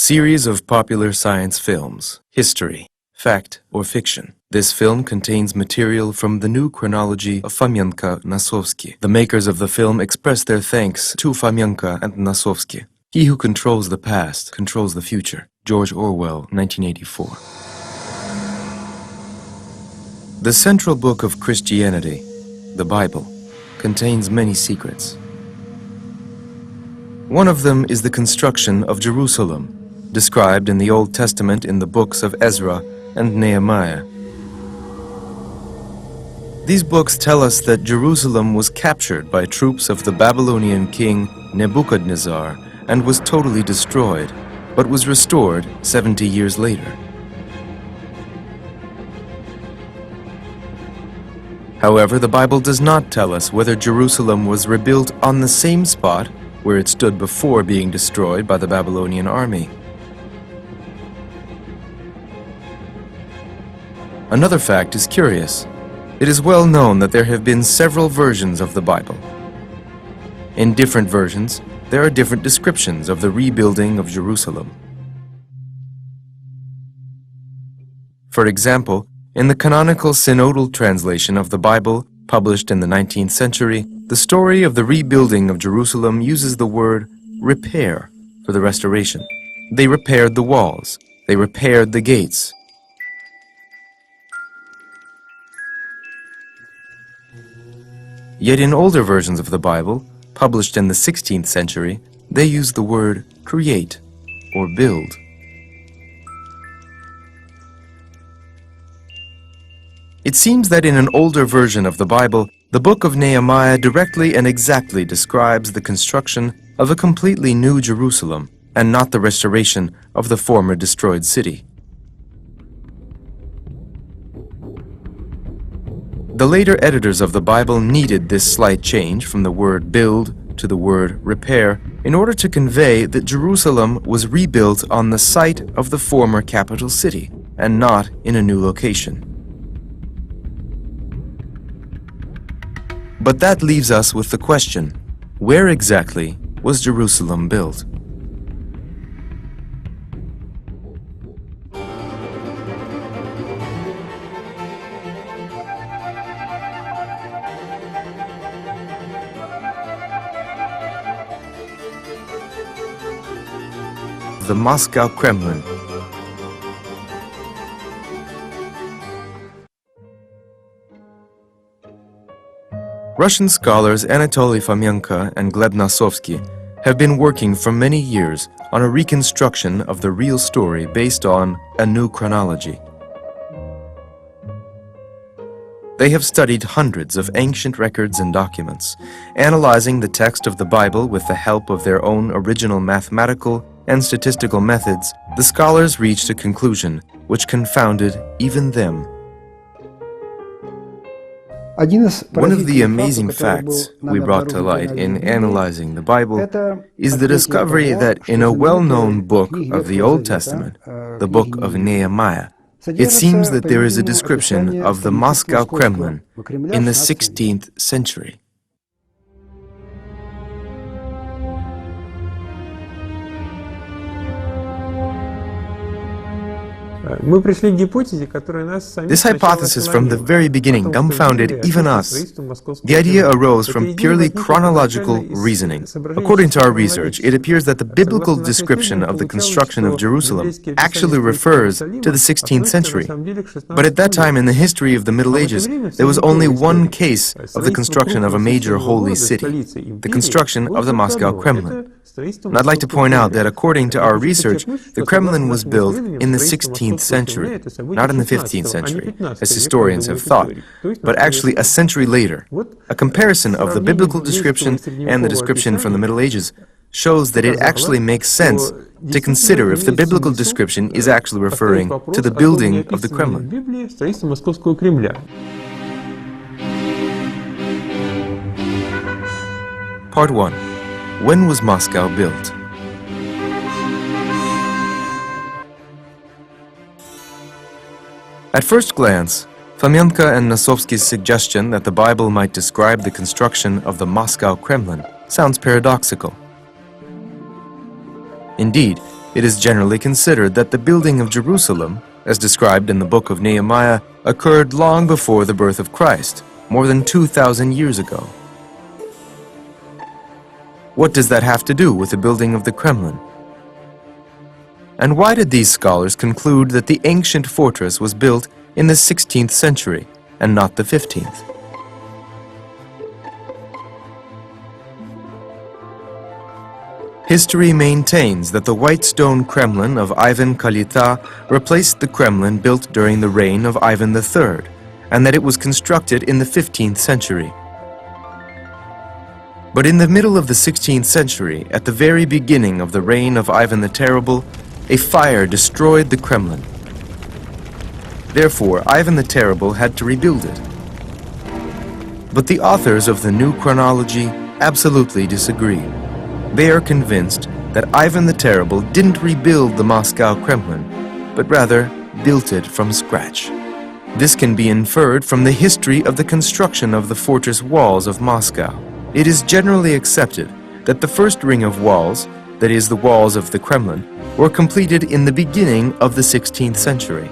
Series of popular science films. History. Fact or fiction. This film contains material from the new chronology of Fomenko-Nosovsky. The makers of the film express their thanks to Fomenko and Nosovsky. He who controls the past controls the future. George Orwell, 1984. The central book of Christianity, the Bible, contains many secrets. One of them is the construction of Jerusalem, described in the Old Testament in the books of Ezra and Nehemiah. These books tell us that Jerusalem was captured by troops of the Babylonian king Nebuchadnezzar and was totally destroyed, but was restored 70 years later. However, the Bible does not tell us whether Jerusalem was rebuilt on the same spot where it stood before being destroyed by the Babylonian army. Another fact is curious. It is well known that there have been several versions of the Bible. In different versions, there are different descriptions of the rebuilding of Jerusalem. For example, in the canonical synodal translation of the Bible, published in the 19th century, the story of the rebuilding of Jerusalem uses the word repair for the restoration. They repaired the walls. They repaired the gates. Yet in older versions of the Bible, published in the 16th century, they use the word create or build. It seems that in an older version of the Bible, the book of Nehemiah directly and exactly describes the construction of a completely new Jerusalem and not the restoration of the former destroyed city. The later editors of the Bible needed this slight change from the word build to the word repair in order to convey that Jerusalem was rebuilt on the site of the former capital city and not in a new location. But that leaves us with the question, where exactly was Jerusalem built? The Moscow Kremlin. Russian scholars Anatoly Fomenko and Gleb Nosovsky have been working for many years on a reconstruction of the real story based on a new chronology. They have studied hundreds of ancient records and documents, analyzing the text of the Bible with the help of their own original mathematical and statistical methods. The scholars reached a conclusion which confounded even them. One of the amazing facts we brought to light in analyzing the Bible is the discovery that in a well-known book of the Old Testament, the book of Nehemiah, it seems that there is a description of the Moscow Kremlin in the 16th century. This hypothesis from the very beginning dumbfounded even us. The idea arose from purely chronological reasoning. According to our research, it appears that the biblical description of the construction of Jerusalem actually refers to the 16th century. But at that time in the history of the Middle Ages, there was only one case of the construction of a major holy city, the construction of the Moscow Kremlin. And I'd like to point out that according to our research, the Kremlin was built in the 16th century, not in the 15th century, as historians have thought, but actually a century later. A comparison of the biblical description and the description from the Middle Ages shows that it actually makes sense to consider if the biblical description is actually referring to the building of the Kremlin. Part 1. When was Moscow built? At first glance, Fomenko and Nosovsky's suggestion that the Bible might describe the construction of the Moscow Kremlin sounds paradoxical. Indeed, It is generally considered that the building of Jerusalem, as described in the book of Nehemiah, occurred long before the birth of Christ, more than 2,000 years ago. What does that have to do with the building of the Kremlin? And why did these scholars conclude that the ancient fortress was built in the 16th century and not the 15th? History maintains that the white stone Kremlin of Ivan Kalita replaced the Kremlin built during the reign of Ivan III, and that it was constructed in the 15th century. But in the middle of the 16th century, at the very beginning of the reign of Ivan the Terrible, a fire destroyed the Kremlin. Therefore, Ivan the Terrible had to rebuild it. But the authors of the new chronology absolutely disagree. They are convinced that Ivan the Terrible didn't rebuild the Moscow Kremlin, but rather built it from scratch. This can be inferred from the history of the construction of the fortress walls of Moscow. It is generally accepted that the first ring of walls, that is, the walls of the Kremlin, were completed in the beginning of the 16th century.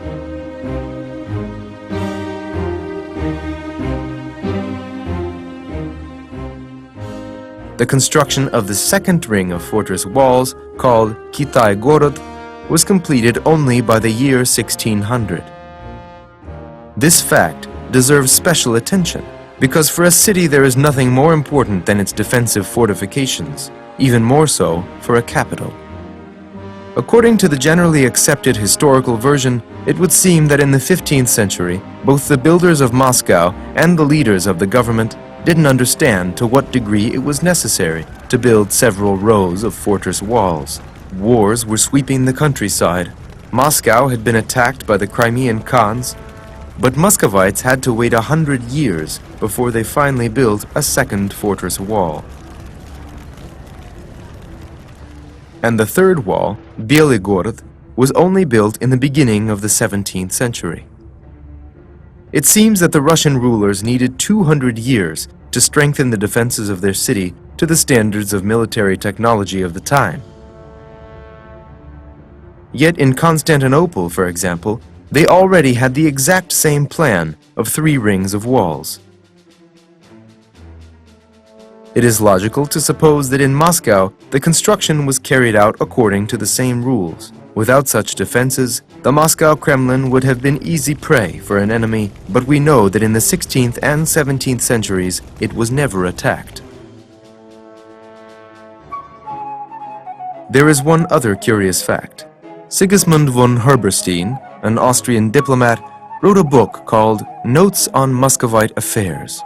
The construction of the second ring of fortress walls, called Kitai-Gorod, was completed only by the year 1600. This fact deserves special attention, because for a city there is nothing more important than its defensive fortifications, even more so for a capital. According to the generally accepted historical version, it would seem that in the 15th century, both the builders of Moscow and the leaders of the government didn't understand to what degree it was necessary to build several rows of fortress walls. Wars were sweeping the countryside. Moscow had been attacked by the Crimean Khans, but Muscovites had to wait 100 years before they finally built a second fortress wall. And the third wall, Belygorod, was only built in the beginning of the 17th century. It seems that the Russian rulers needed 200 years to strengthen the defenses of their city to the standards of military technology of the time. Yet in Constantinople, for example, they already had the exact same plan of 3 rings of walls. It is logical to suppose that in Moscow, the construction was carried out according to the same rules. Without such defenses, the Moscow Kremlin would have been easy prey for an enemy, but we know that in the 16th and 17th centuries, it was never attacked. There is one other curious fact. Sigismund von Herberstein, an Austrian diplomat, wrote a book called Notes on Muscovite Affairs.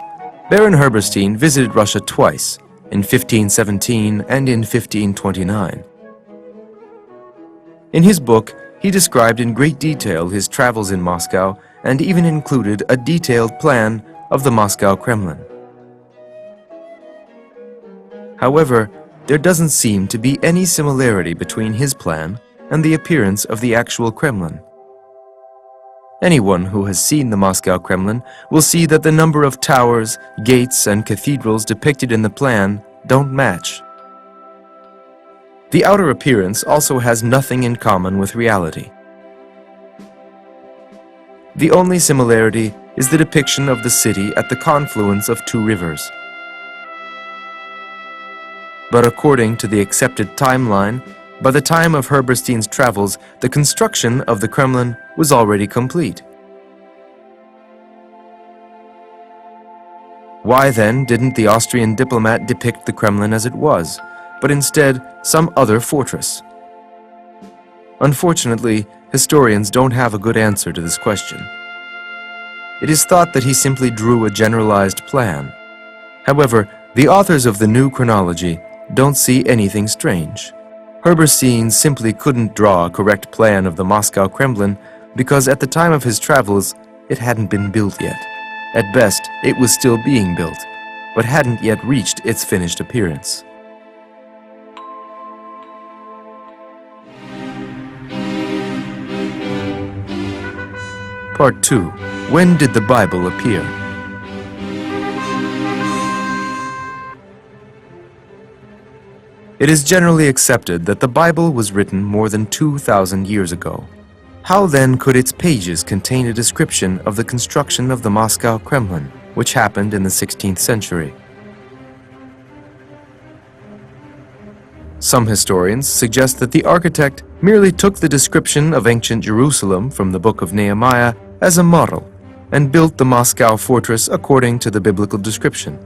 Baron Herberstein visited Russia twice, in 1517 and in 1529. In his book, he described in great detail his travels in Moscow and even included a detailed plan of the Moscow Kremlin. However, there doesn't seem to be any similarity between his plan and the appearance of the actual Kremlin. Anyone who has seen the Moscow Kremlin will see that the number of towers, gates, and cathedrals depicted in the plan don't match. The outer appearance also has nothing in common with reality. The only similarity is the depiction of the city at the confluence of 2 rivers. But according to the accepted timeline, by the time of Herberstein's travels, the construction of the Kremlin was already complete. Why then didn't the Austrian diplomat depict the Kremlin as it was, but instead some other fortress? Unfortunately, historians don't have a good answer to this question. It is thought that he simply drew a generalized plan. However, the authors of the new chronology don't see anything strange. Herberstein simply couldn't draw a correct plan of the Moscow Kremlin because at the time of his travels, it hadn't been built yet. At best, it was still being built, but hadn't yet reached its finished appearance. Part 2. When did the Bible appear? It is generally accepted that the Bible was written more than 2,000 years ago. How then could its pages contain a description of the construction of the Moscow Kremlin, which happened in the 16th century? Some historians suggest that the architect merely took the description of ancient Jerusalem from the book of Nehemiah as a model and built the Moscow fortress according to the biblical description.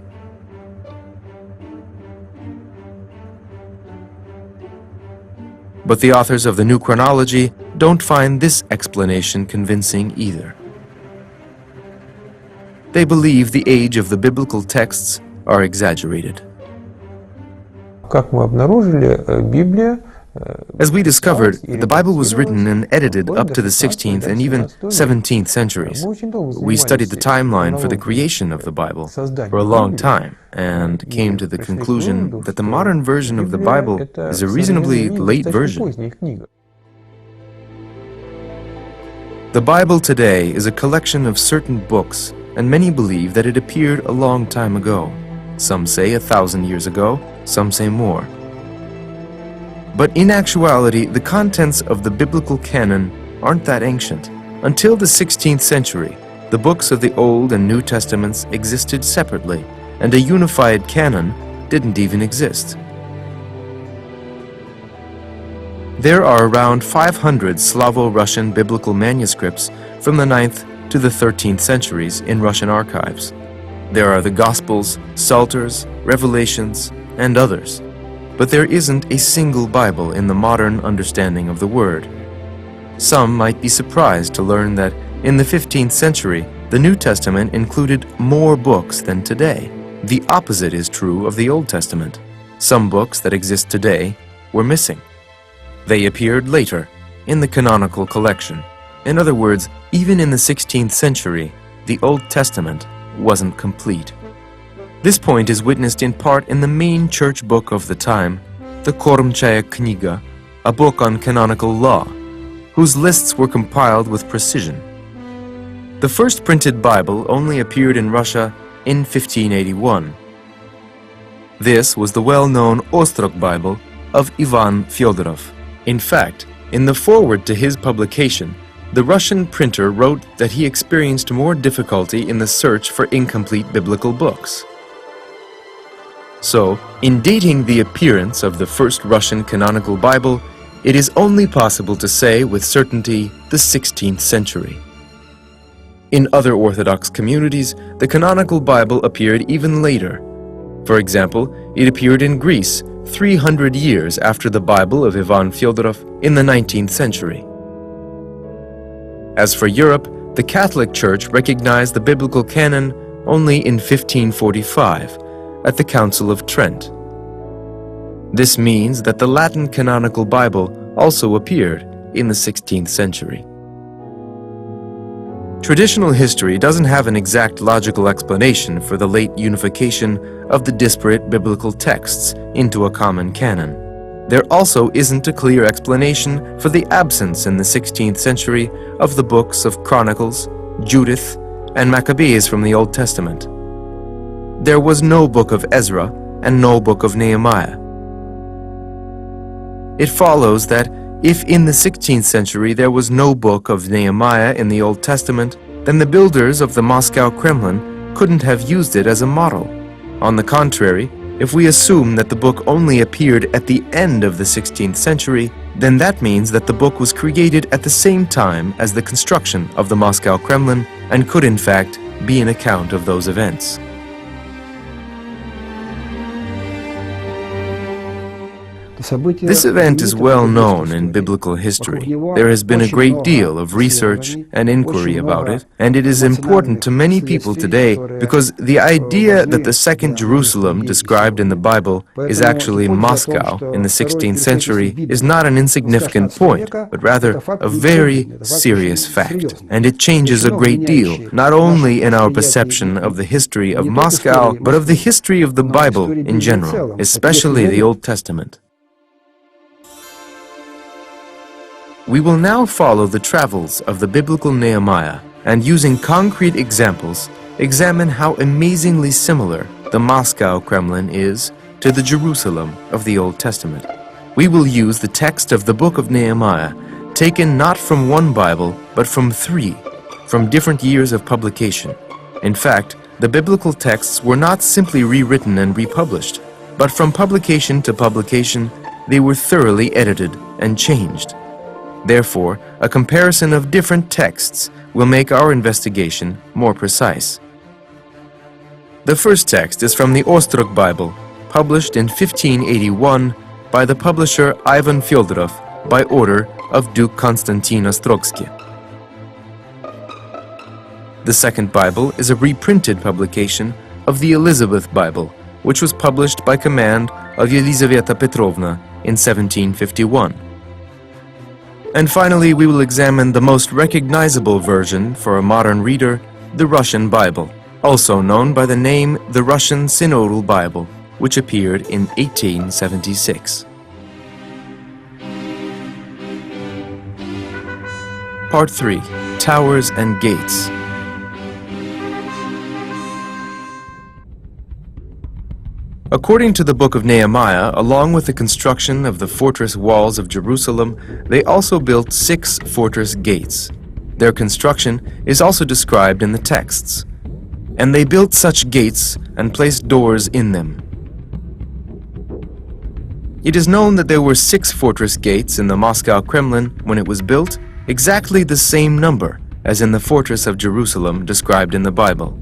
But the authors of the New Chronology don't find this explanation convincing either. They believe the age of the biblical texts are exaggerated. As we discovered, the Bible was written and edited up to the 16th and even 17th centuries. We studied the timeline for the creation of the Bible for a long time and came to the conclusion that the modern version of the Bible is a reasonably late version. The Bible today is a collection of certain books, and many believe that it appeared a long time ago. Some say 1,000 years ago, some say more. But in actuality, the contents of the biblical canon aren't that ancient. Until the 16th century, the books of the Old and New Testaments existed separately, and a unified canon didn't even exist. There are around 500 Slavo-Russian biblical manuscripts from the 9th to the 13th centuries in Russian archives. There are the Gospels, Psalters, Revelations, and others. But there isn't a single Bible in the modern understanding of the word. Some might be surprised to learn that in the 15th century, the New Testament included more books than today. The opposite is true of the Old Testament. Some books that exist today were missing. They appeared later, in the canonical collection. In other words, even in the 16th century, the Old Testament wasn't complete. This point is witnessed in part in the main church book of the time, the Kormchaya Kniga, a book on canonical law, whose lists were compiled with precision. The first printed Bible only appeared in Russia in 1581. This was the well-known Ostrog Bible of Ivan Fyodorov. In fact, in the foreword to his publication, the Russian printer wrote that he experienced more difficulty in the search for incomplete biblical books. So, in dating the appearance of the first Russian canonical Bible, it is only possible to say with certainty the 16th century. In other Orthodox communities, the canonical Bible appeared even later. For example, it appeared in Greece 300 years after the Bible of Ivan Fyodorov in the 19th century. As for Europe, the Catholic Church recognized the biblical canon only in 1545 at the Council of Trent. This means that the Latin canonical Bible also appeared in the 16th century. Traditional history doesn't have an exact logical explanation for the late unification of the disparate biblical texts into a common canon. There also isn't a clear explanation for the absence in the 16th century of the books of Chronicles, Judith, and Maccabees from the Old Testament. There was no book of Ezra and no book of Nehemiah. It follows that if in the 16th century there was no book of Nehemiah in the Old Testament, then the builders of the Moscow Kremlin couldn't have used it as a model. On the contrary, if we assume that the book only appeared at the end of the 16th century, then that means that the book was created at the same time as the construction of the Moscow Kremlin and could in fact be an account of those events. This event is well known in biblical history. There has been a great deal of research and inquiry about it, and it is important to many people today because the idea that the Second Jerusalem described in the Bible is actually Moscow in the 16th century is not an insignificant point, but rather a very serious fact. And it changes a great deal, not only in our perception of the history of Moscow, but of the history of the Bible in general, especially the Old Testament. We will now follow the travels of the biblical Nehemiah and, using concrete examples, examine how amazingly similar the Moscow Kremlin is to the Jerusalem of the Old Testament. We will use the text of the book of Nehemiah, taken not from one Bible, but from three, from different years of publication. In fact, the biblical texts were not simply rewritten and republished, but from publication to publication, they were thoroughly edited and changed. Therefore, a comparison of different texts will make our investigation more precise. The first text is from the Ostrog Bible, published in 1581 by the publisher Ivan Fyodorov by order of Duke Konstantin Ostrogsky. The second Bible is a reprinted publication of the Elizabeth Bible, which was published by command of Yelizaveta Petrovna in 1751. And finally, we will examine the most recognizable version for a modern reader, the Russian Bible, also known by the name the Russian Synodal Bible, which appeared in 1876. Part 3. Towers and Gates. According to the book of Nehemiah, along with the construction of the fortress walls of Jerusalem, they also built 6 fortress gates. Their construction is also described in the texts. And they built such gates and placed doors in them. It is known that there were 6 fortress gates in the Moscow Kremlin when it was built, exactly the same number as in the fortress of Jerusalem described in the Bible.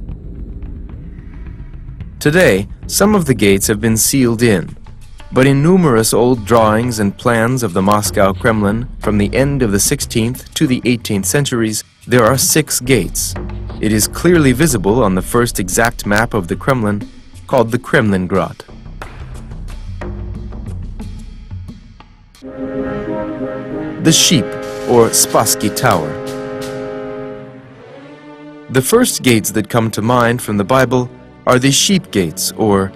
Today, some of the gates have been sealed in, but in numerous old drawings and plans of the Moscow Kremlin from the end of the 16th to the 18th centuries, there are 6 gates. It is clearly visible on the first exact map of the Kremlin, called the Kremlin Grot. The Sheep, or Spassky Tower. The first gates that come to mind from the Bible are the sheep gates, or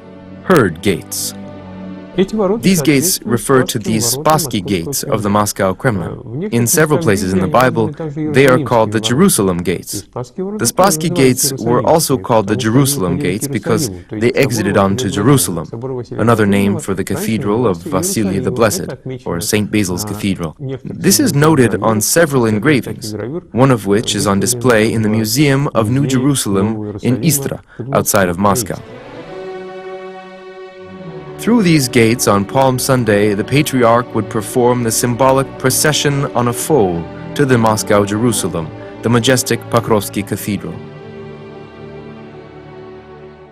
herd gates. These gates refer to the Spassky gates of the Moscow Kremlin. In several places in the Bible, they are called the Jerusalem gates. The Spassky gates were also called the Jerusalem gates because they exited onto Jerusalem, another name for the cathedral of Vasily the Blessed, or St. Basil's Cathedral. This is noted on several engravings, one of which is on display in the Museum of New Jerusalem in Istra, outside of Moscow. Through these gates on Palm Sunday, the Patriarch would perform the symbolic procession on a foal to the Moscow Jerusalem, the majestic Pokrovsky Cathedral.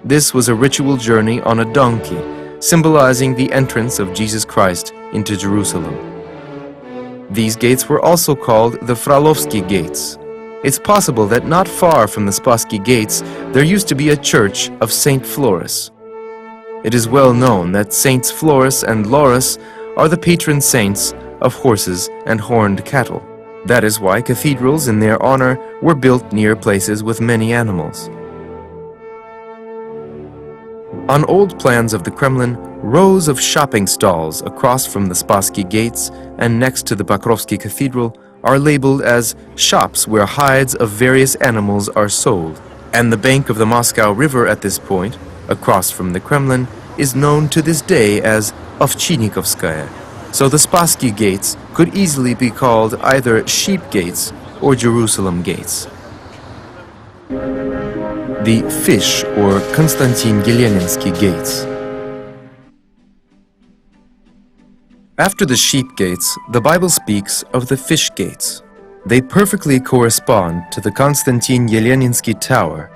This was a ritual journey on a donkey, symbolizing the entrance of Jesus Christ into Jerusalem. These gates were also called the Fralovsky gates. It's possible that not far from the Spassky gates, there used to be a church of Saint Floris. It is well known that Saints Floris and Lauris are the patron saints of horses and horned cattle. That is why cathedrals in their honor were built near places with many animals. On old plans of the Kremlin, rows of shopping stalls across from the Spassky gates and next to the Pokrovsky Cathedral are labeled as shops where hides of various animals are sold. And the bank of the Moscow River at this point, across from the Kremlin, is known to this day as Ovchinikovskaya, so the Spassky gates could easily be called either Sheep Gates or Jerusalem Gates. The Fish or Konstantin Yeleninsky Gates. After the Sheep Gates, the Bible speaks of the Fish Gates. They perfectly correspond to the Konstantin Yeleninsky Tower.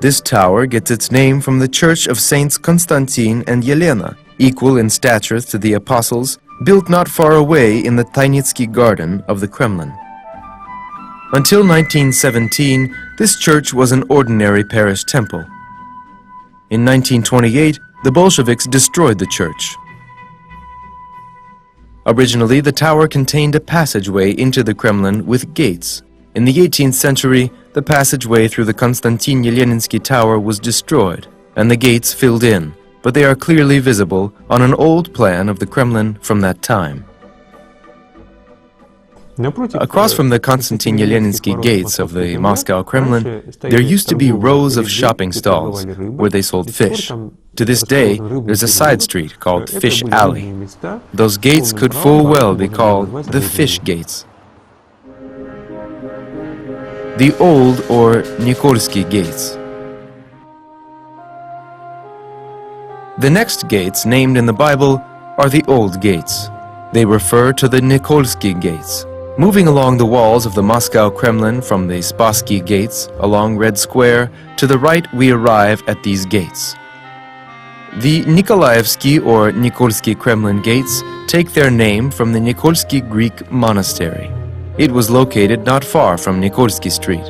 This tower gets its name from the church of Saints Constantine and Yelena, equal in stature to the apostles, built not far away in the Tainitsky garden of the Kremlin. Until 1917, this church was an ordinary parish temple. In 1928, the Bolsheviks destroyed the church. Originally, the tower contained a passageway into the Kremlin with gates. In the 18th century, the passageway through the Konstantin Yeleninsky Tower was destroyed, and the gates filled in, but they are clearly visible on an old plan of the Kremlin from that time. Across from the Konstantin-Yeleninsky gates of the Moscow Kremlin, there used to be rows of shopping stalls where they sold fish. To this day, there's a side street called Fish Alley. Those gates could full well be called the Fish Gates. The Old or Nikolsky Gates. The next gates named in the Bible are the Old Gates. They refer to the Nikolsky Gates. Moving along the walls of the Moscow Kremlin from the Spassky Gates along Red Square, to the right we arrive at these gates. The Nikolaevsky or Nikolsky Kremlin gates take their name from the Nikolsky Greek monastery. It was located not far from Nikolsky Street.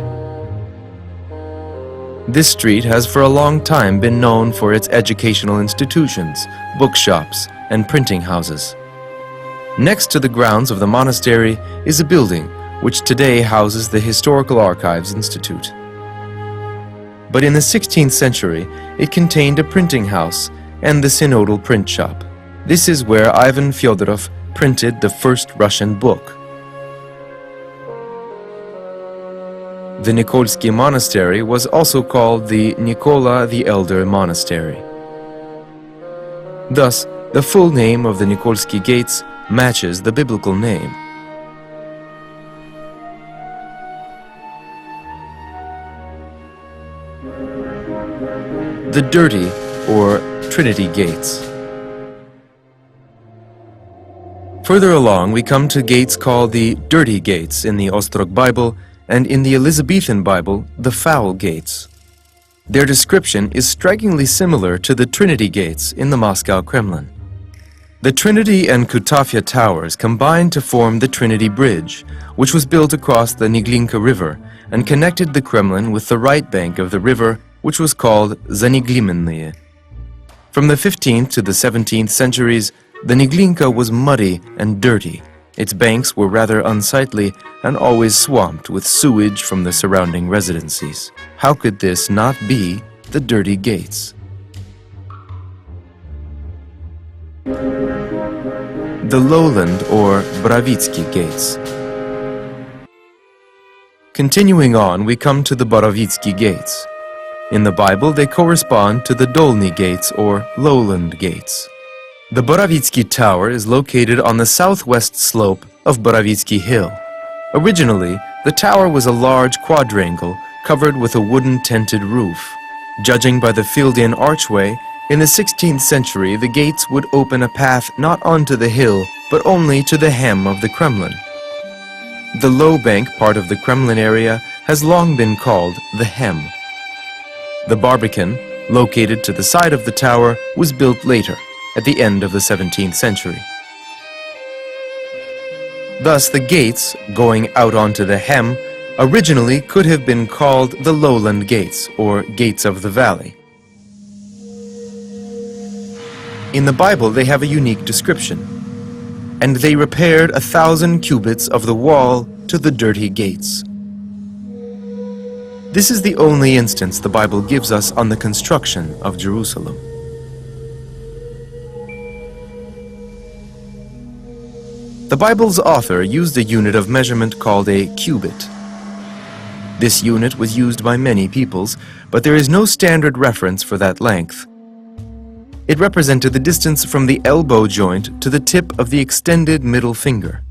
This street has for a long time been known for its educational institutions, bookshops, and printing houses. Next to the grounds of the monastery is a building which today houses the Historical Archives Institute. But in the 16th century, it contained a printing house and the synodal print shop. This is where Ivan Fyodorov printed the first Russian book. The Nikolsky Monastery was also called the Nikola the Elder Monastery. Thus, the full name of the Nikolsky Gates matches the biblical name. The Dirty or Trinity Gates. Further along we come to gates called the Dirty Gates in the Ostrog Bible, and in the Elizabethan Bible, the Foul Gates. Their description is strikingly similar to the Trinity Gates in the Moscow Kremlin. The Trinity and Kutafya towers combined to form the Trinity Bridge, which was built across the Niglinka River and connected the Kremlin with the right bank of the river, which was called Zaniglimenные. From the 15th to the 17th centuries, the Niglinka was muddy and dirty. Its banks were rather unsightly and always swamped with sewage from the surrounding residencies. How could this not be the Dirty Gates? The Lowland or Borovitsky Gates. Continuing on, we come to the Borovitsky Gates. In the Bible, they correspond to the Dolny Gates or Lowland Gates. The Borovitsky Tower is located on the southwest slope of Borovitsky Hill. Originally, the tower was a large quadrangle covered with a wooden tented roof. Judging by the filled-in archway, in the 16th century, the gates would open a path not onto the hill, but only to the hem of the Kremlin. The low bank part of the Kremlin area has long been called the Hem. The Barbican, located to the side of the tower, was built later, at the end of the 17th century. Thus, the gates, going out onto the Hem, originally could have been called the Lowland Gates, or Gates of the Valley. In the Bible, they have a unique description. And they repaired 1,000 cubits of the wall to the dirty gates. This is the only instance the Bible gives us on the construction of Jerusalem. The Bible's author used a unit of measurement called a cubit. This unit was used by many peoples, but there is no standard reference for that length. It represented the distance from the elbow joint to the tip of the extended middle finger.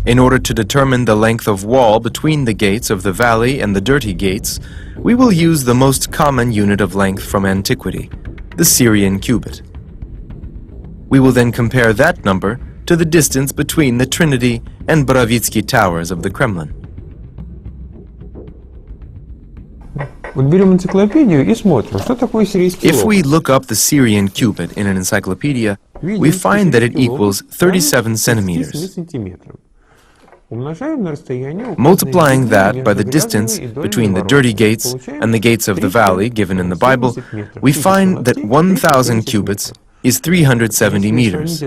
In order to determine the length of wall between the gates of the valley and the dirty gates, we will use the most common unit of length from antiquity, the Syrian cubit. We will then compare that number to the distance between the Trinity and Borovitsky towers of the Kremlin. If we look up the Syrian cubit in an encyclopedia, we find that it equals 37 centimeters. Multiplying that by the distance between the dirty gates and the gates of the valley given in the Bible, we find that 1,000 cubits is 370 meters.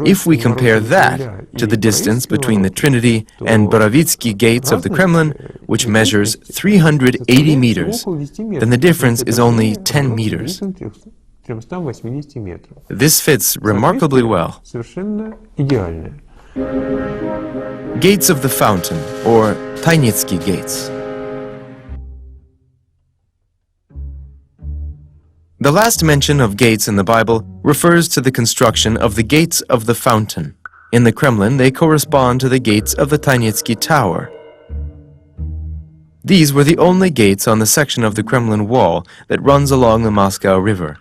If we compare that to the distance between the Trinity and Borovitsky gates of the Kremlin, which measures 380 meters, then the difference is only 10 meters. 380 метров. This fits remarkably well. Совершенно идеальная. Gates of the Fountain, or Tainitsky Gates. The last mention of gates in the Bible refers to the construction of the gates of the fountain. In the Kremlin, they correspond to the gates of the Tainitsky Tower. These were the only gates on the section of the Kremlin wall that runs along the Moscow River.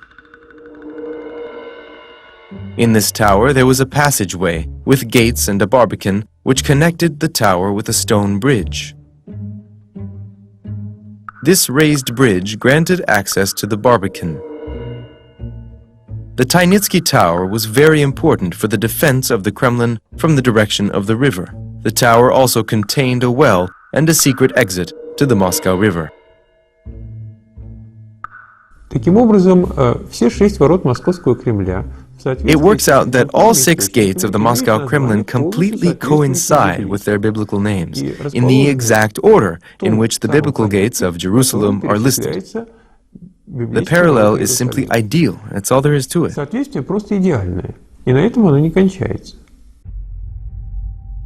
In this tower, there was a passageway with gates and a barbican which connected the tower with a stone bridge. This raised bridge granted access to the barbican. The Tainitsky Tower was very important for the defense of the Kremlin from the direction of the river. The tower also contained a well and a secret exit to the Moscow River. Таким образом, все 6 ворот Московского Кремля. It works out that all 6 gates of the Moscow Kremlin completely coincide with their biblical names, in the exact order in which the biblical gates of Jerusalem are listed. The parallel is simply ideal, that's all there is to it. Соответствие просто идеальное, и на этом оно не кончается.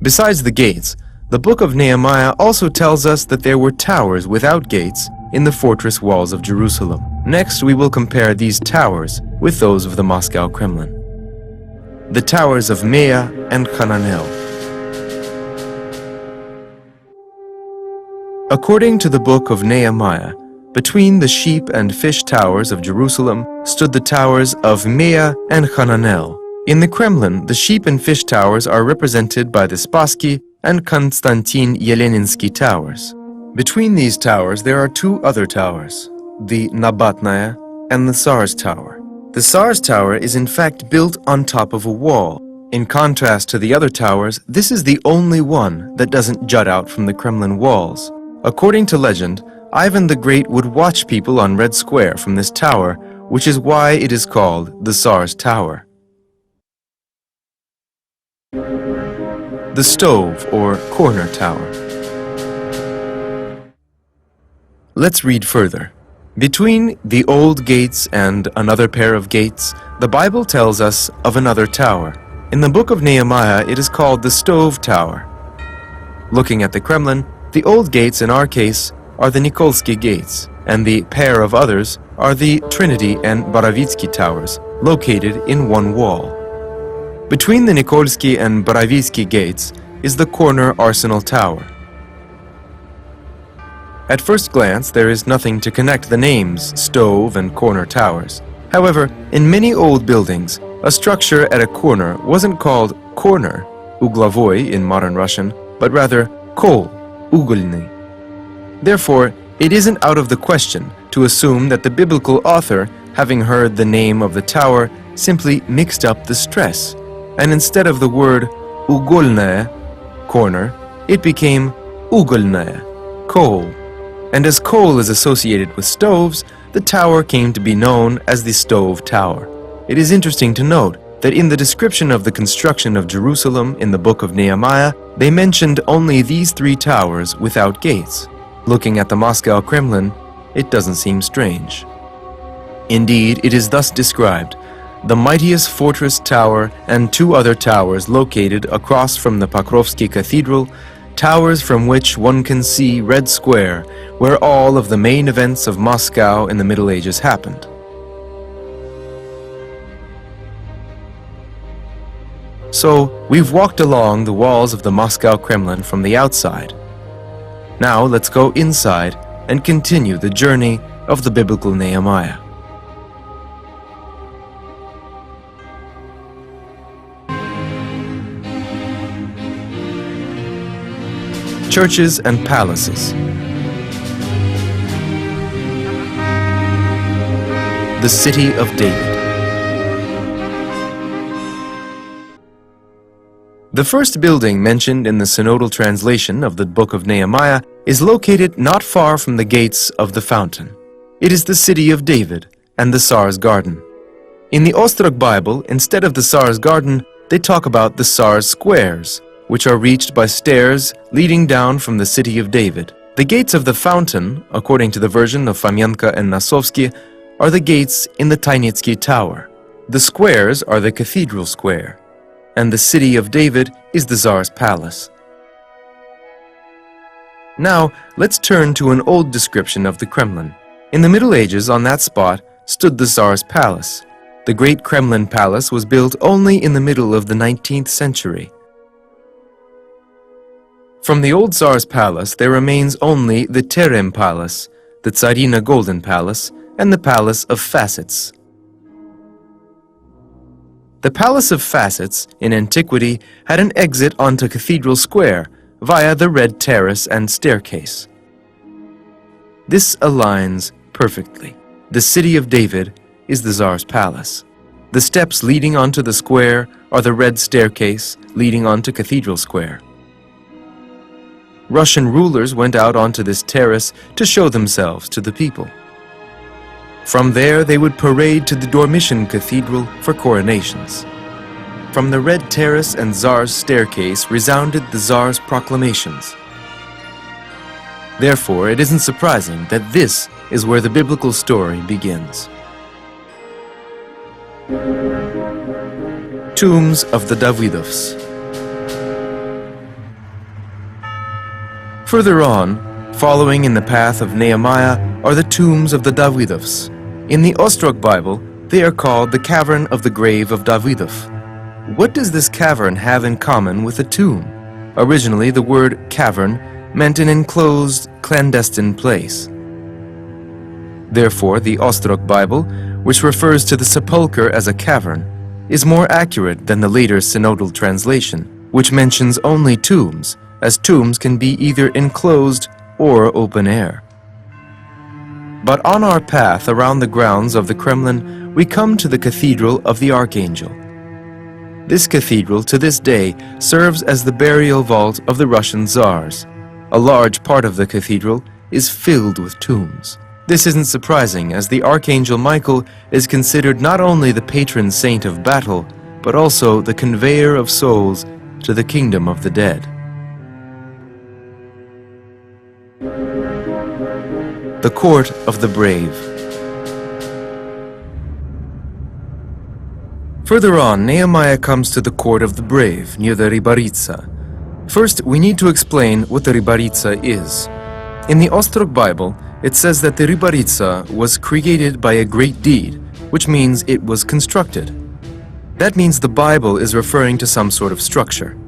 Besides the gates, the book of Nehemiah also tells us that there were towers without gates in the fortress walls of Jerusalem. Next, we will compare these towers with those of the Moscow Kremlin. The towers of Mea and Hananel. According to the book of Nehemiah, between the sheep and fish towers of Jerusalem stood the towers of Mea and Hananel. In the Kremlin, the sheep and fish towers are represented by the Spassky and Konstantin Yeleninsky towers. Between these towers, there are 2 other towers, the Nabatnaya and the Tsar's Tower. The Tsar's Tower is in fact built on top of a wall. In contrast to the other towers, this is the only one that doesn't jut out from the Kremlin walls. According to legend, Ivan the Great would watch people on Red Square from this tower, which is why it is called the Tsar's Tower. The Stove, or Corner Tower. Let's read further. Between the old gates and another pair of gates, the Bible tells us of another tower. In the book of Nehemiah, it is called the Stove Tower. Looking at the Kremlin, the old gates in our case are the Nikolsky gates, and the pair of others are the Trinity and Borovitsky towers, located in one wall. Between the Nikolsky and Borovitsky gates is the corner Arsenal Tower. At first glance, there is nothing to connect the names Stove and Corner Towers. However, in many old buildings, a structure at a corner wasn't called corner, uglovoy in modern Russian, but rather kol, ugolny. Therefore, it isn't out of the question to assume that the biblical author, having heard the name of the tower, simply mixed up the stress, and instead of the word ugolnaya, corner, it became ugolnaya, coal. And as coal is associated with stoves, the tower came to be known as the Stove Tower. It is interesting to note that in the description of the construction of Jerusalem in the book of Nehemiah, they mentioned only these 3 towers without gates. Looking at the Moscow Kremlin, it doesn't seem strange. Indeed, it is thus described: the mightiest fortress tower and 2 other towers located across from the Pokrovsky Cathedral, towers from which one can see Red Square, where all of the main events of Moscow in the Middle Ages happened. So, we've walked along the walls of the Moscow Kremlin from the outside. Now let's go inside and continue the journey of the biblical Nehemiah. Churches and palaces. The city of David. The first building mentioned in the synodal translation of the book of Nehemiah is located not far from the gates of the fountain. It is the city of David and the Tsar's garden. In the Ostrog Bible, instead of the Tsar's garden, they talk about the Tsar's squares, which are reached by stairs leading down from the city of David. The gates of the fountain, according to the version of Fomenko and Nosovsky, are the gates in the Tainitsky Tower. The squares are the Cathedral Square, and the City of David is the Tsar's palace. Now, let's turn to an old description of the Kremlin. In the Middle Ages, on that spot, stood the Tsar's palace. The Great Kremlin Palace was built only in the middle of the 19th century. From the old Tsar's palace, there remains only the Terem Palace, the Tsarina Golden Palace, and the Palace of Facets. The Palace of Facets, in antiquity, had an exit onto Cathedral Square via the Red Terrace and staircase. This aligns perfectly. The City of David is the Tsar's palace. The steps leading onto the square are the red staircase leading onto Cathedral Square. Russian rulers went out onto this terrace to show themselves to the people. From there, they would parade to the Dormition Cathedral for coronations. From the Red Terrace and Tsar's staircase resounded the Tsar's proclamations. Therefore, it isn't surprising that this is where the biblical story begins. Tombs of the Davidovs. Further on, following in the path of Nehemiah, are the tombs of the Davidovs. In the Ostrog Bible, they are called the Cavern of the Grave of Davidov. What does this cavern have in common with a tomb? Originally, the word cavern meant an enclosed, clandestine place. Therefore, the Ostrog Bible, which refers to the sepulchre as a cavern, is more accurate than the later synodal translation, which mentions only tombs, as tombs can be either enclosed or open air. But on our path around the grounds of the Kremlin, we come to the Cathedral of the Archangel. This cathedral, to this day, serves as the burial vault of the Russian Tsars. A large part of the cathedral is filled with tombs. This isn't surprising, as the Archangel Michael is considered not only the patron saint of battle, but also the conveyor of souls to the kingdom of the dead. The Court of the Brave. Further on, Nehemiah comes to the Court of the Brave, near the Ribaritsa. First, we need to explain what the Ribaritsa is. In the Ostrog Bible, it says that the Ribaritsa was created by a great deed, which means it was constructed. That means the Bible is referring to some sort of structure.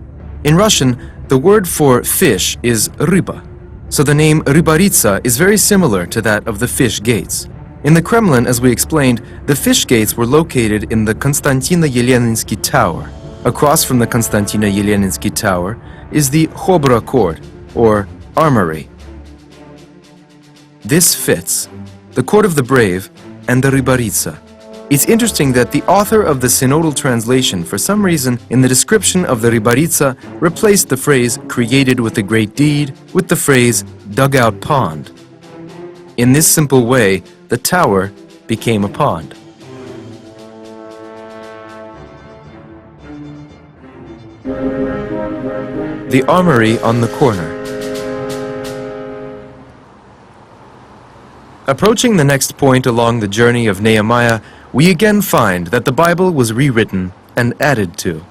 In Russian, the word for fish is ryba, so the name Ribaritsa is very similar to that of the fish gates. In the Kremlin, as we explained, the fish gates were located in the Konstantino-Yeleninsky Tower. Across from the Konstantino-Yeleninsky Tower is the Khobra Court, or Armory. This fits the Court of the Brave and the Ribaritsa. It's interesting that the author of the synodal translation, for some reason, in the description of the Ribaritsa, replaced the phrase "created with a great deed" with the phrase "dugout pond." In this simple way, the tower became a pond. The Armory on the corner. Approaching the next point along the journey of Nehemiah, we again find that the Bible was rewritten and added to.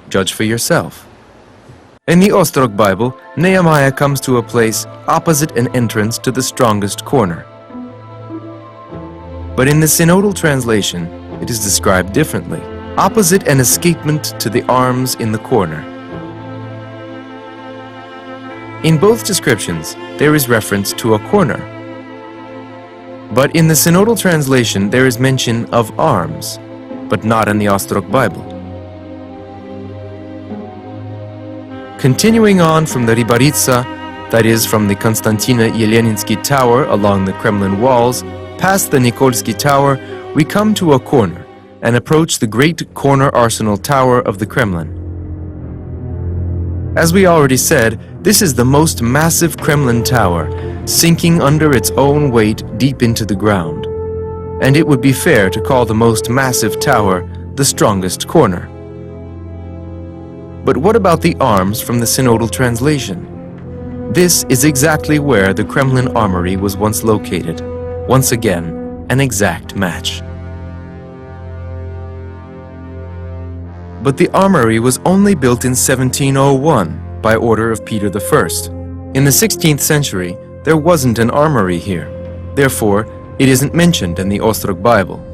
Judge for yourself. In the Ostrog Bible, Nehemiah comes to a place opposite an entrance to the strongest corner. But in the synodal translation, it is described differently, opposite an escapement to the arms in the corner. In both descriptions, there is reference to a corner. But in the synodal translation, there is mention of arms, but not in the Ostrog Bible. Continuing on from the Ribaritsa, that is from the Konstantino-Yeleninsky Tower along the Kremlin walls, past the Nikolsky Tower, we come to a corner and approach the great corner arsenal tower of the Kremlin. As we already said, this is the most massive Kremlin tower, sinking under its own weight deep into the ground. And it would be fair to call the most massive tower the strongest corner. But what about the arms from the synodal translation? This is exactly where the Kremlin armory was once located, once again an exact match. But the armory was only built in 1701 by order of Peter I. In the 16th century, there wasn't an armory here. Therefore, it isn't mentioned in the Ostrog Bible.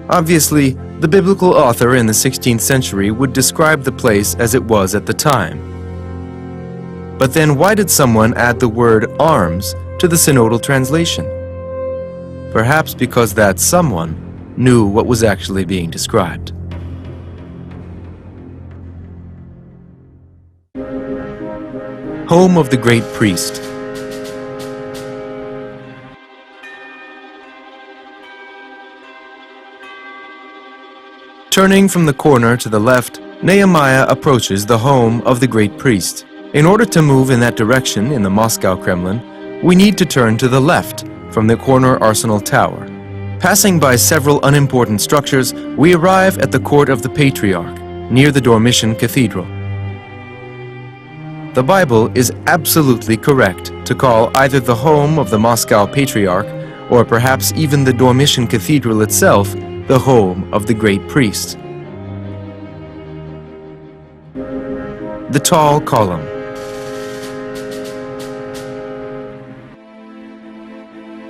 Obviously, the biblical author in the 16th century would describe the place as it was at the time. But then why did someone add the word arms to the synodal translation? Perhaps because that someone knew what was actually being described. Home of the great priest. Turning from the corner to the left, Nehemiah approaches the home of the great priest. In order to move in that direction in the Moscow Kremlin, we need to turn to the left from the corner arsenal tower. Passing by several unimportant structures, we arrive at the court of the Patriarch, near the Dormition Cathedral. The Bible is absolutely correct to call either the home of the Moscow Patriarch, or perhaps even the Dormition Cathedral itself, the home of the great priest. The tall column.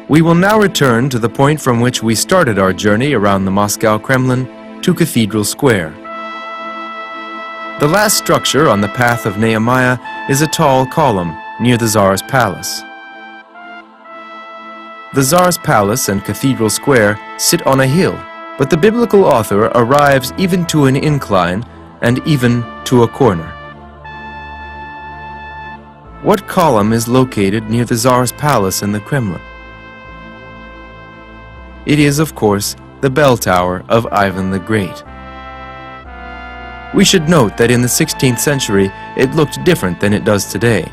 We will now return to the point from which we started our journey around the Moscow Kremlin to Cathedral Square. The last structure on the path of Nehemiah is a tall column near the Tsar's palace. The Tsar's palace and Cathedral Square sit on a hill, but the biblical author arrives even to an incline and even to a corner. What column is located near the Tsar's palace in the Kremlin? It is, of course, the bell tower of Ivan the Great. We should note that in the 16th century, it looked different than it does today.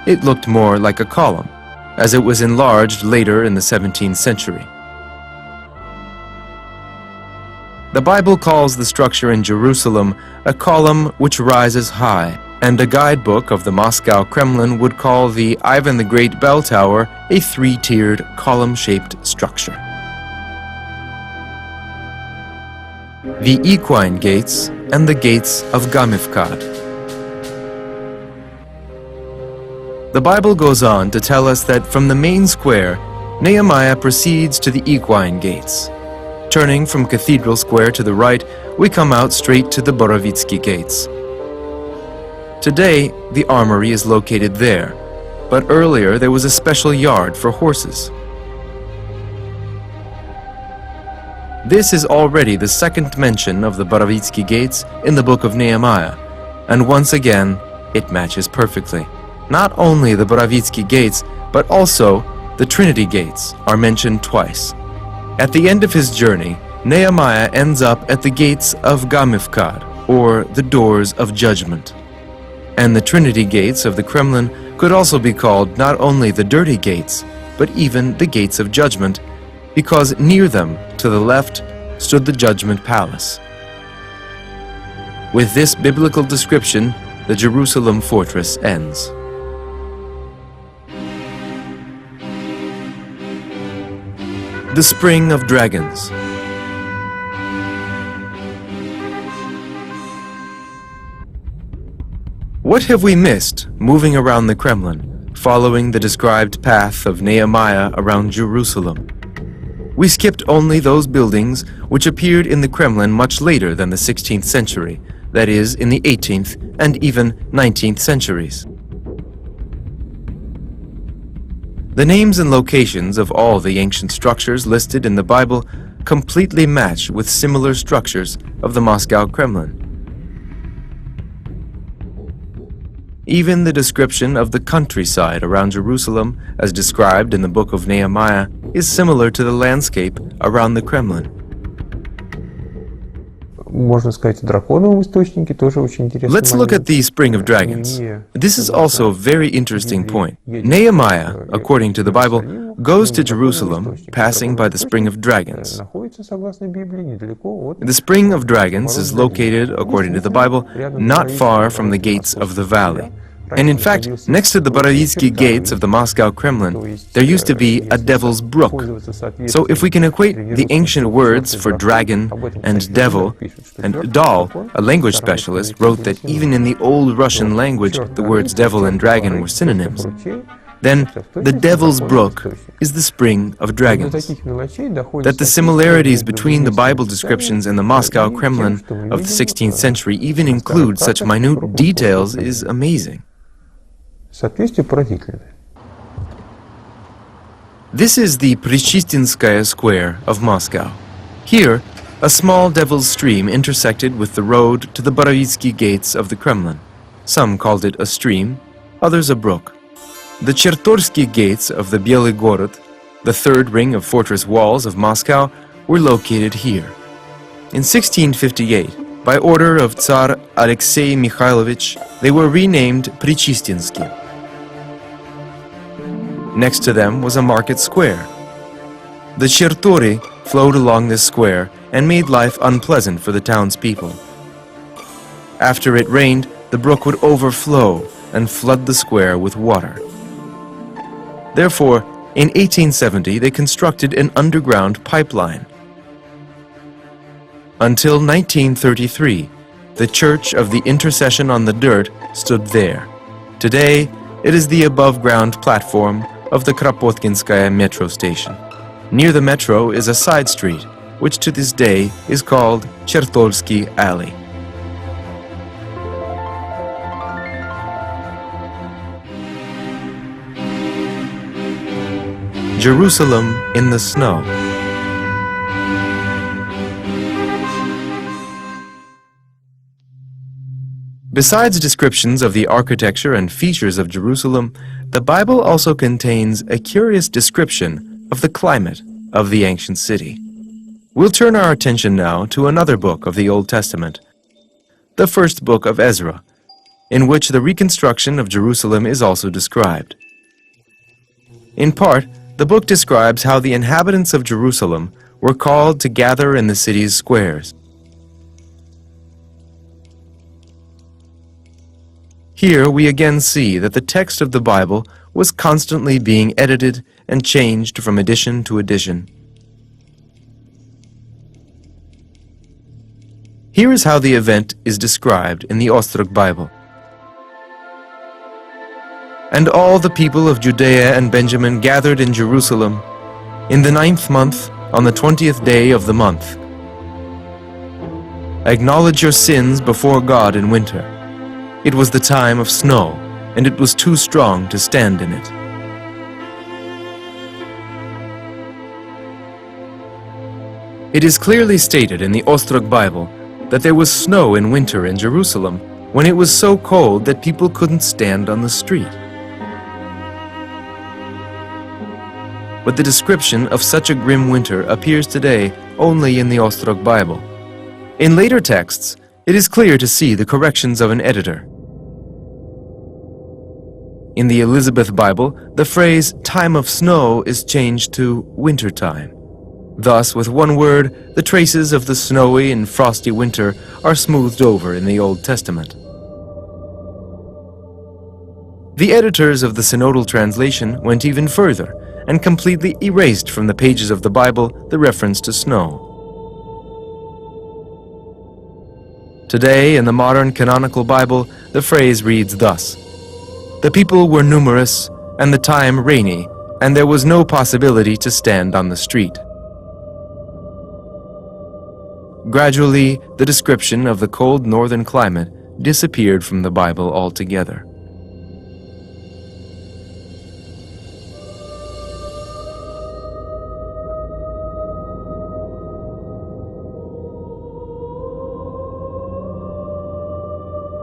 It looked more like a column, as it was enlarged later in the 17th century. The Bible calls the structure in Jerusalem a column which rises high, and a guidebook of the Moscow Kremlin would call the Ivan the Great bell tower a three-tiered, column-shaped structure. The equine gates and the gates of Gamifkad. The Bible goes on to tell us that from the main square, Nehemiah proceeds to the equine gates. Turning from Cathedral Square to the right, we come out straight to the Borovitsky gates. Today, the armory is located there, but earlier there was a special yard for horses. This is already the second mention of the Borovitsky gates in the book of Nehemiah, and once again, it matches perfectly. Not only the Borovitsky gates, but also the Trinity gates are mentioned twice. At the end of his journey, Nehemiah ends up at the gates of Gamifkad, or the doors of judgment. And the Trinity gates of the Kremlin could also be called not only the dirty gates, but even the gates of judgment, because near them, to the left, stood the judgment palace. With this biblical description, the Jerusalem fortress ends. The Spring of Dragons. What have we missed moving around the Kremlin, following the described path of Nehemiah around Jerusalem? We skipped only those buildings which appeared in the Kremlin much later than the 16th century, that is, in the 18th and even 19th centuries. The names and locations of all the ancient structures listed in the Bible completely match with similar structures of the Moscow Kremlin. Even the description of the countryside around Jerusalem, as described in the book of Nehemiah, is similar to the landscape around the Kremlin. Можно сказать, в драконовом источнике тоже очень интересный Let's look at момент. the Spring of Dragons. This is also a very interesting point. Nehemiah, according to the Bible, goes to Jerusalem, passing by the Spring of Dragons. Находится, согласно Библии, недалеко от... The Spring of Dragons is located, according to the Bible, not far from the gates of the valley. And in fact, next to the Boroditsky gates of the Moscow Kremlin, there used to be a devil's brook. So if we can equate the ancient words for dragon and devil, and Dahl, a language specialist, wrote that even in the old Russian language, the words devil and dragon were synonyms, then the Devil's Brook is the spring of dragons. That the similarities between the Bible descriptions and the Moscow Kremlin of the 16th century even include such minute details is amazing. This is the Prichistinskaya Square of Moscow. Here, a small devil's stream intersected with the road to the Boroditsky gates of the Kremlin. Some called it a stream, others a brook. The Chertorsky gates of the Bielый Gorod, the third ring of fortress walls of Moscow, were located here. In 1658, by order of Tsar Alexei Mikhailovich, they were renamed Prichistinsky. Next to them was a market square. The Chertori flowed along this square and made life unpleasant for the townspeople. After it rained, the brook would overflow and flood the square with water. Therefore, in 1870, they constructed an underground pipeline. Until 1933, the Church of the Intercession on the Dirt stood there. Today, it is the above-ground platform of the Kropotkinskaya metro station. Near the metro is a side street, which to this day is called Chertorsky Alley. Jerusalem in the snow. Besides descriptions of the architecture and features of Jerusalem, the Bible also contains a curious description of the climate of the ancient city. We'll turn our attention now to another book of the Old Testament, the first book of Ezra, in which the reconstruction of Jerusalem is also described. In part, the book describes how the inhabitants of Jerusalem were called to gather in the city's squares. Here we again see that the text of the Bible was constantly being edited and changed from edition to edition. Here is how the event is described in the Ostrog Bible. And all the people of Judea and Benjamin gathered in Jerusalem in the 9th month, on the 20th day of the month. Acknowledge your sins before God in winter. It was the time of snow, and it was too strong to stand in it. It is clearly stated in the Ostrog Bible that there was snow in winter in Jerusalem when it was so cold that people couldn't stand on the street. But the description of such a grim winter appears today only in the Ostrog Bible. In later texts, it is clear to see the corrections of an editor. In the Elizabeth Bible, the phrase "time of snow" is changed to "winter time." Thus, with one word, the traces of the snowy and frosty winter are smoothed over in the Old Testament. The editors of the Synodal translation went even further and completely erased from the pages of the Bible the reference to snow. Today, in the modern canonical Bible, the phrase reads thus: "The people were numerous, and the time rainy, and there was no possibility to stand on the street." Gradually, the description of the cold northern climate disappeared from the Bible altogether.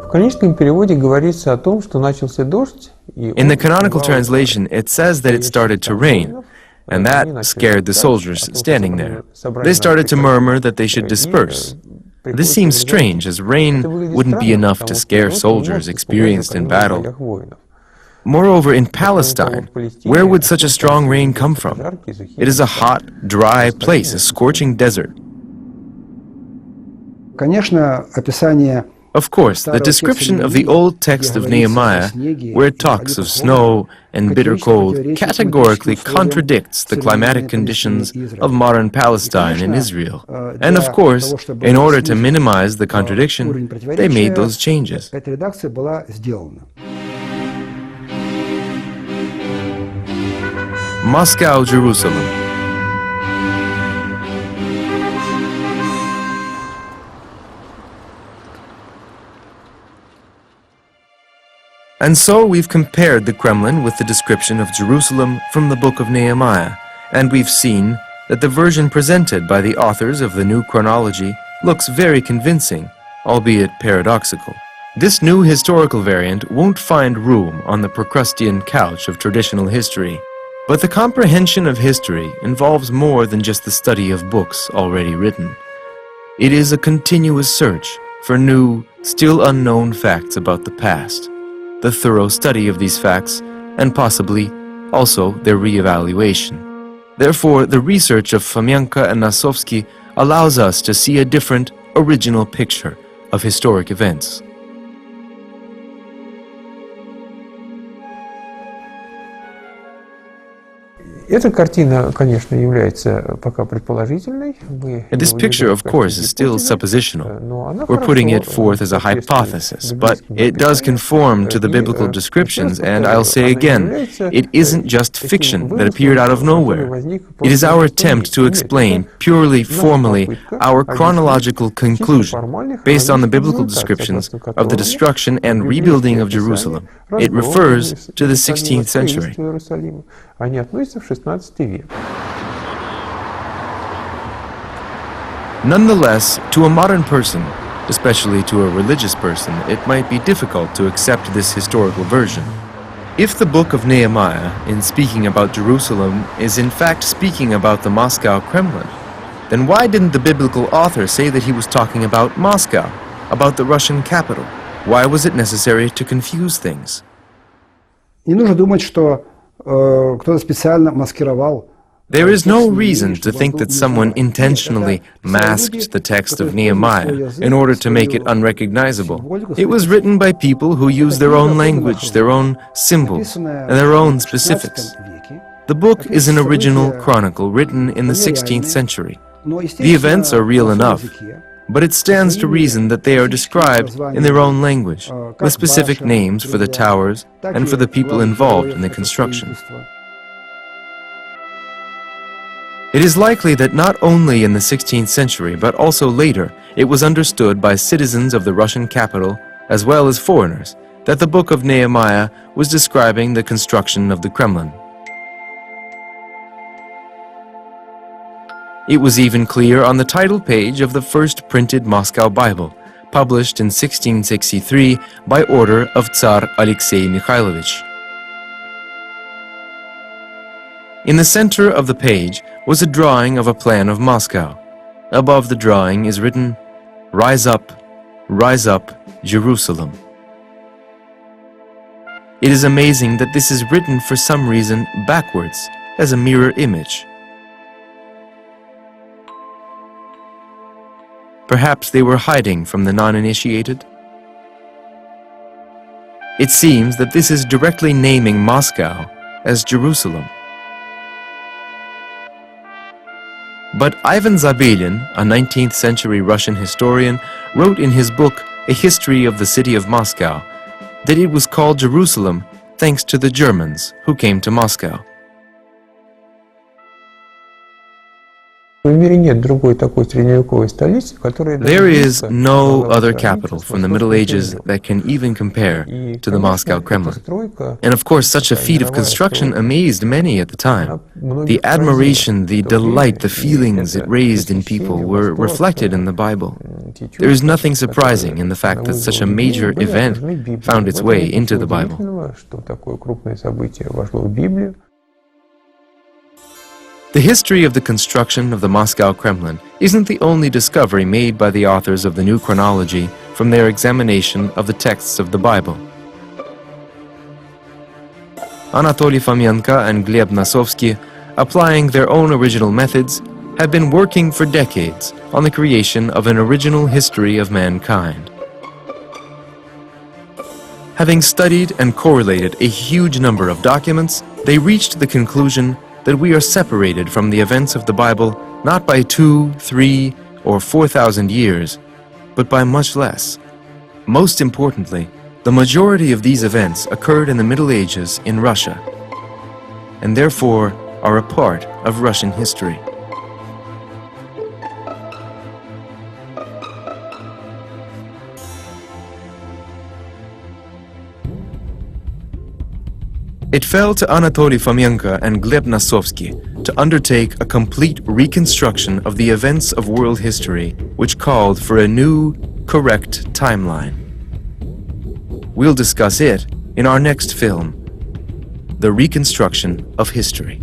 В каноническом переводе говорится о том, что начался дождь. In the canonical translation, it says that it started to rain, and that scared the soldiers standing there. They started to murmur that they should disperse. This seems strange, as rain wouldn't be enough to scare soldiers experienced in battle. Moreover, in Palestine, where would such a strong rain come from? It is a hot, dry place, a scorching desert. Конечно, описание Of course, the description of the old text of Nehemiah, where it talks of snow and bitter cold, categorically contradicts the climatic conditions of modern Palestine and Israel. And of course, in order to minimize the contradiction, they made those changes. Moscow, Jerusalem. And so we've compared the Kremlin with the description of Jerusalem from the book of Nehemiah, and we've seen that the version presented by the authors of the new chronology looks very convincing, albeit paradoxical. This new historical variant won't find room on the Procrustean couch of traditional history, but the comprehension of history involves more than just the study of books already written. It is a continuous search for new, still unknown facts about the past, the thorough study of these facts, and possibly also their re-evaluation. Therefore, the research of Fomenko and Nosovsky allows us to see a different, original picture of historic events. Эта картина, конечно, является пока предположительной. This picture, of course, is still suppositional. We're putting it forth as a hypothesis, but it does conform to the biblical descriptions, and I'll say again, it isn't just fiction that appeared out of nowhere. It is our attempt to explain, purely formally, our chronological conclusion, based on the biblical descriptions of the destruction and rebuilding of Jerusalem. It refers to the 16th century. Они относятся в 16 век. Nonetheless, to a modern person, especially to a religious person, it might be difficult to accept this historical version. If the book of Nehemiah, in speaking about Jerusalem, is in fact speaking about the Moscow Kremlin, then why didn't the biblical author say that he was talking about Moscow, about the Russian capital? Why was it necessary to confuse things? Не нужно думать, что кто-то специально маскировал. There is no reason to think that someone intentionally masked the text of Nehemiah in order to make it unrecognizable. It was written by people who use their own language, their own symbols, and their own specifics. The book is an original chronicle written in the 16th century. The events are real enough, but it stands to reason that they are described in their own language, with specific names for the towers and for the people involved in the construction. It is likely that not only in the 16th century, but also later, it was understood by citizens of the Russian capital, as well as foreigners, that the book of Nehemiah was describing the construction of the Kremlin. It was even clear on the title page of the first printed Moscow Bible, published in 1663 by order of Tsar Alexei Mikhailovich. In the center of the page was a drawing of a plan of Moscow. Above the drawing is written, rise up, Jerusalem." It is amazing that this is written for some reason backwards, as a mirror image. Perhaps they were hiding from the non-initiated? It seems that this is directly naming Moscow as Jerusalem. But Ivan Zabelin, a 19th century Russian historian, wrote in his book A History of the City of Moscow that it was called Jerusalem thanks to the Germans who came to Moscow. There is no other capital from the Middle Ages that can even compare to the Moscow Kremlin. And of course, such a feat of construction amazed many at the time. The admiration, the delight, the feelings it raised in people were reflected in the Bible. There is nothing surprising in the fact that such a major event found its way into the Bible. The history of the construction of the Moscow Kremlin isn't the only discovery made by the authors of the new chronology from their examination of the texts of the Bible. Anatoly Fomenko and Gleb Nosovsky, applying their own original methods, have been working for decades on the creation of an original history of mankind. Having studied and correlated a huge number of documents, they reached the conclusion that we are separated from the events of the Bible not by 2, 3, or 4,000 years, but by much less. Most importantly, the majority of these events occurred in the Middle Ages in Russia, and therefore are a part of Russian history. It fell to Anatoly Fomenko and Gleb Nosovsky to undertake a complete reconstruction of the events of world history, which called for a new, correct timeline. We'll discuss it in our next film, The Reconstruction of History.